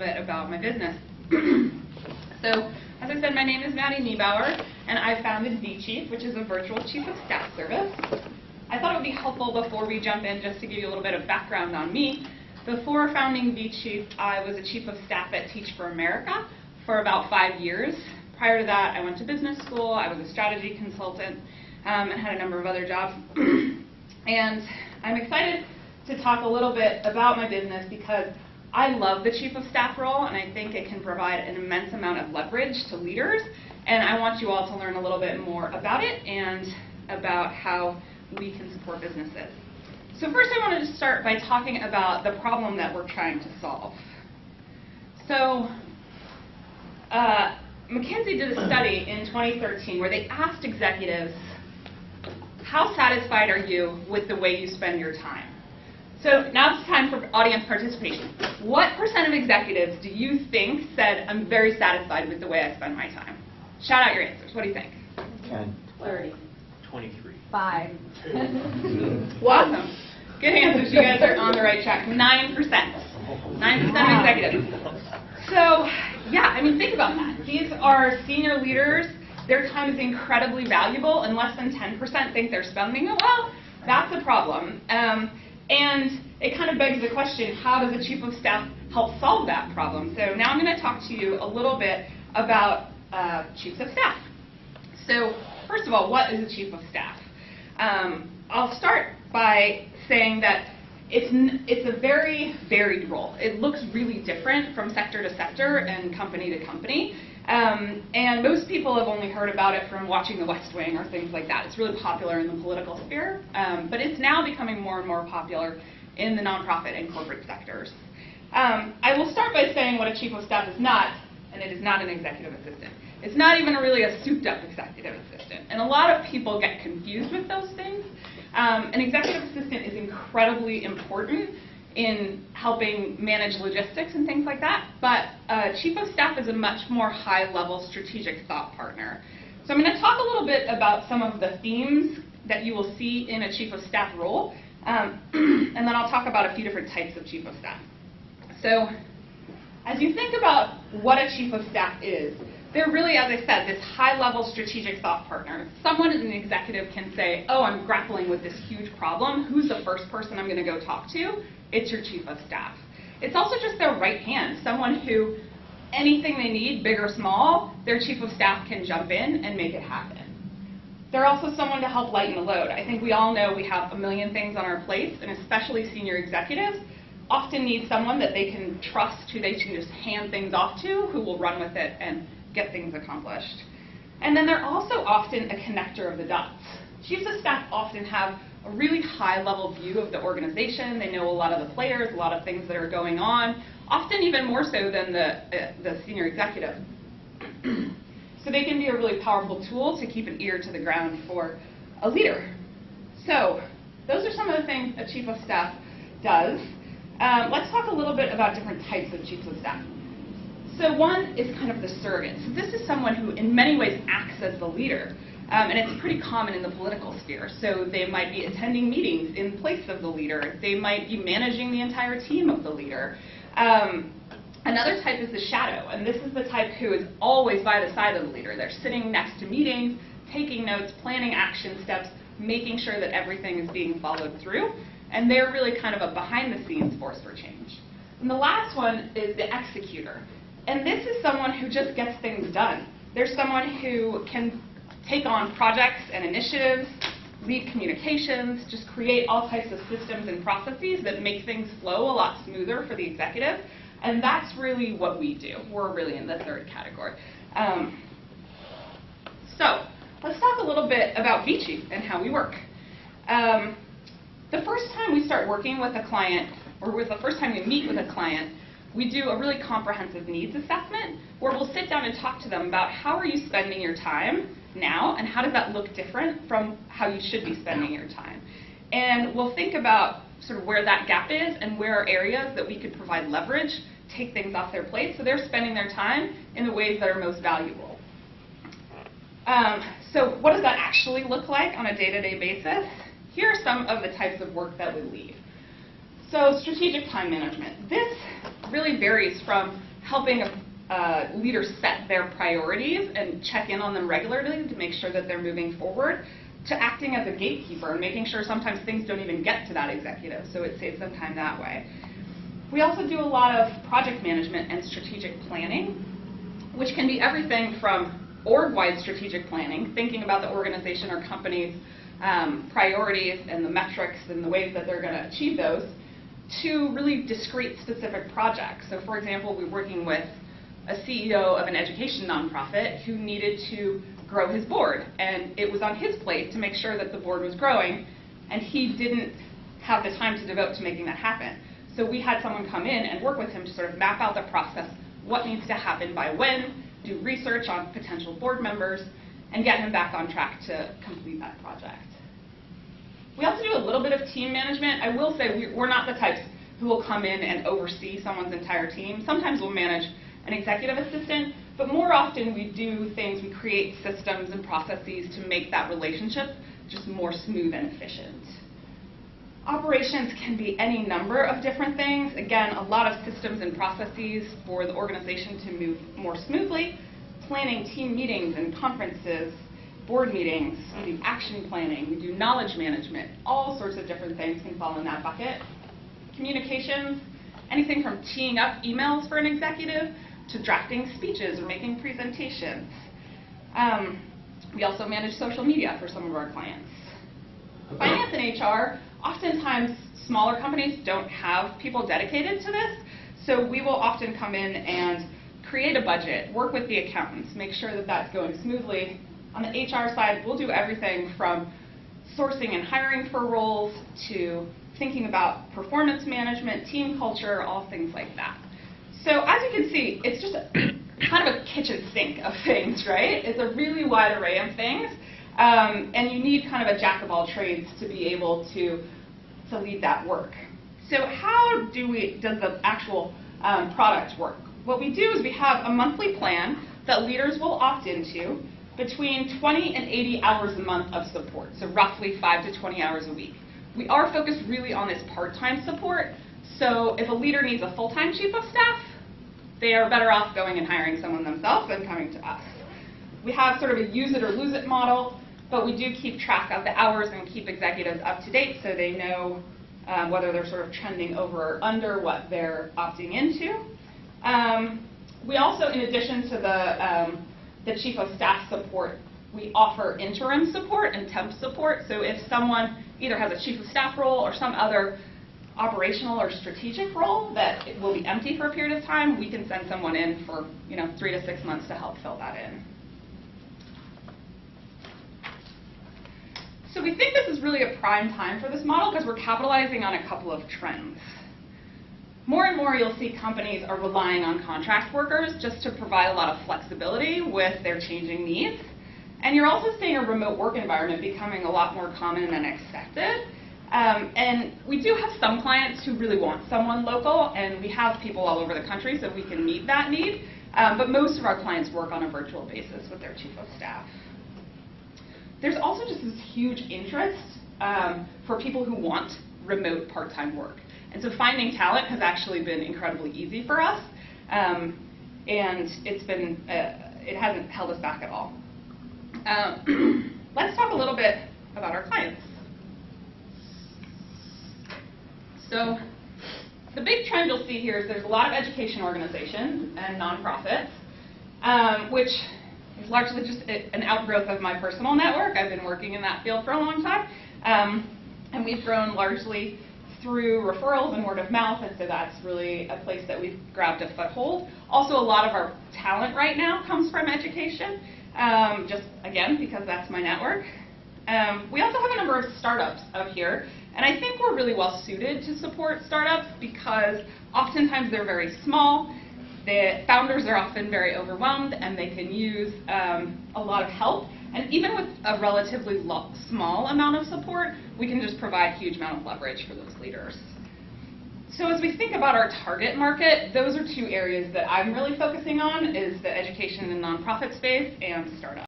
bit about my business. So, as I said, my name is Maddy Niebauer, and I founded vChief, which is a virtual chief of staff service. I thought it would be helpful before we jump in just to give you a little bit of background on me. Before founding vChief, I was a chief of staff at Teach for America for about 5 years. Prior to that, I went to business school, I was a strategy consultant, and had a number of other jobs. And I'm excited to talk a little bit about my business because I love the chief of staff role, and I think it can provide an immense amount of leverage to leaders. And I want you all to learn a little bit more about it and about how we can support businesses. So first I wanted to start by talking about the problem that we're trying to solve. So McKinsey did a study in 2013 where they asked executives, how satisfied are you with the way you spend your time? So now it's time for audience participation. What % of executives do you think said, I'm very satisfied with the way I spend my time? Shout out your answers. What do you think? 10. 30. 23. 5. Awesome. Good answers. You guys are on the right track. 9%. 9% of executives. So, yeah, I mean, think about that. These are senior leaders. Their time is incredibly valuable, and less than 10% think they're spending it well. That's a problem. And it kind of begs the question, how does a chief of staff help solve that problem? So now I'm going to talk to you a little bit about chiefs of staff. So first of all, what is a chief of staff? I'll start by saying that it's a very varied role. It looks really different from sector to sector and company to company. And most people have only heard about it from watching The West Wing or things like that. It's really popular in the political sphere, but it's now becoming more and more popular in the nonprofit and corporate sectors. I will start by saying what a chief of staff is not, and it is not an executive assistant. It's not even really a souped-up executive assistant, and a lot of people get confused with those things. An executive assistant is incredibly important in helping manage logistics and things like that, but chief of staff is a much more high-level strategic thought partner. So I'm going to talk a little bit about some of the themes that you will see in a chief of staff role, and then I'll talk about a few different types of chief of staff. So as you think about what a chief of staff is, they're really, as I said, this high-level strategic thought partner. Someone as an executive can say, oh, I'm grappling with this huge problem. Who's the first person I'm going to go talk to? It's your chief of staff. It's also just their right hand, someone who, anything they need, big or small, their chief of staff can jump in and make it happen. They're also someone to help lighten the load. I think we all know we have a million things on our plates, and especially senior executives often need someone that they can trust, who they can just hand things off to, who will run with it and get things accomplished. And then they're also often a connector of the dots. Chiefs of staff often have a really high-level view of the organization. They know a lot of the players, a lot of things that are going on, often even more so than the senior executive. So they can be a really powerful tool to keep an ear to the ground for a leader. So those are some of the things a chief of staff does. Let's talk a little bit about different types of chiefs of staff. So one is kind of the surrogate. So this is someone who in many ways acts as the leader. And it's pretty common in the political sphere. So they might be attending meetings in place of the leader. They might be managing the entire team of the leader. Another type is the shadow. And this is the type who is always by the side of the leader. They're sitting next to meetings, taking notes, planning action steps, making sure that everything is being followed through. And they're really kind of a behind-the-scenes force for change. And the last one is the executor. And this is someone who just gets things done. There's someone who can take on projects and initiatives, lead communications, just create all types of systems and processes that make things flow a lot smoother for the executive. And that's really what we do. We're really in the third category. So let's talk a little bit about vChief and how we work. The first time we start working with a client, or the first time we meet with a client, we do a really comprehensive needs assessment where we'll sit down and talk to them about how are you spending your time now, and how does that look different from how you should be spending your time. And we'll think about sort of where that gap is and where are areas that we could provide leverage, take things off their plate so they're spending their time in the ways that are most valuable. So what does that actually look like on a day-to-day basis? Here are some of the types of work that we lead. So strategic time management. This really varies from helping leaders set their priorities and check in on them regularly to make sure that they're moving forward, to acting as a gatekeeper and making sure sometimes things don't even get to that executive, so it saves them time that way. We also do a lot of project management and strategic planning, which can be everything from org-wide strategic planning, thinking about the organization or company's priorities and the metrics and the ways that they're going to achieve those, to really discrete specific projects. So for example, we're working with a CEO of an education nonprofit who needed to grow his board, and it was on his plate to make sure that the board was growing, and he didn't have the time to devote to making that happen. So we had someone come in and work with him to sort of map out the process, what needs to happen by when, do research on potential board members, and get him back on track to complete that project. We also do a little bit of team management. I will say we're not the types who will come in and oversee someone's entire team. Sometimes we'll manage an executive assistant, but more often we do things, we create systems and processes to make that relationship just more smooth and efficient. Operations can be any number of different things. Again, a lot of systems and processes for the organization to move more smoothly. Planning team meetings and conferences, board meetings, we do action planning, we do knowledge management, all sorts of different things can fall in that bucket. Communications, anything from teeing up emails for an executive to drafting speeches or making presentations. We also manage social media for some of our clients. Finance and HR, oftentimes smaller companies don't have people dedicated to this, so we will often come in and create a budget, work with the accountants, make sure that that's going smoothly. On the HR side, we'll do everything from sourcing and hiring for roles to thinking about performance management, team culture, all things like that. So as you can see, it's just kind of a kitchen sink of things, right? It's a really wide array of things, and you need kind of a jack of all trades to be able to lead that work. So how does the actual product work? What we do is we have a monthly plan that leaders will opt into between 20 and 80 hours a month of support, so roughly 5 to 20 hours a week. We are focused really on this part-time support, so if a leader needs a full-time chief of staff, they are better off going and hiring someone themselves than coming to us. We have sort of a use it or lose it model, but we do keep track of the hours and keep executives up to date so they know whether they're sort of trending over or under what they're opting into. We also, in addition to the chief of staff support, we offer interim support and temp support. So if someone either has a chief of staff role or some other operational or strategic role that it will be empty for a period of time, we can send someone in for 3 to 6 months to help fill that in. So we think this is really a prime time for this model because we're capitalizing on a couple of trends. More and more you'll see companies are relying on contract workers just to provide a lot of flexibility with their changing needs. And you're also seeing a remote work environment becoming a lot more common than expected. And we do have some clients who really want someone local, and we have people all over the country so we can meet that need. But most of our clients work on a virtual basis with their chief of staff. There's also just this huge interest for people who want remote part-time work. And so finding talent has actually been incredibly easy for us, and it hasn't held us back at all. Let's talk a little bit about our clients. So the big trend you'll see here is there's a lot of education organizations and nonprofits, which is largely just an outgrowth of my personal network. I've been working in that field for a long time, and we've grown largely through referrals and word of mouth, and so that's really a place that we've grabbed a foothold. Also, a lot of our talent right now comes from education, just again because that's my network. We also have a number of startups up here, and I think we're really well suited to support startups because oftentimes they're very small. The founders are often very overwhelmed, and they can use a lot of help. And even with a relatively small amount of support, we can just provide a huge amount of leverage for those leaders. So as we think about our target market, those are two areas that I'm really focusing on, is the education and nonprofit space and startups.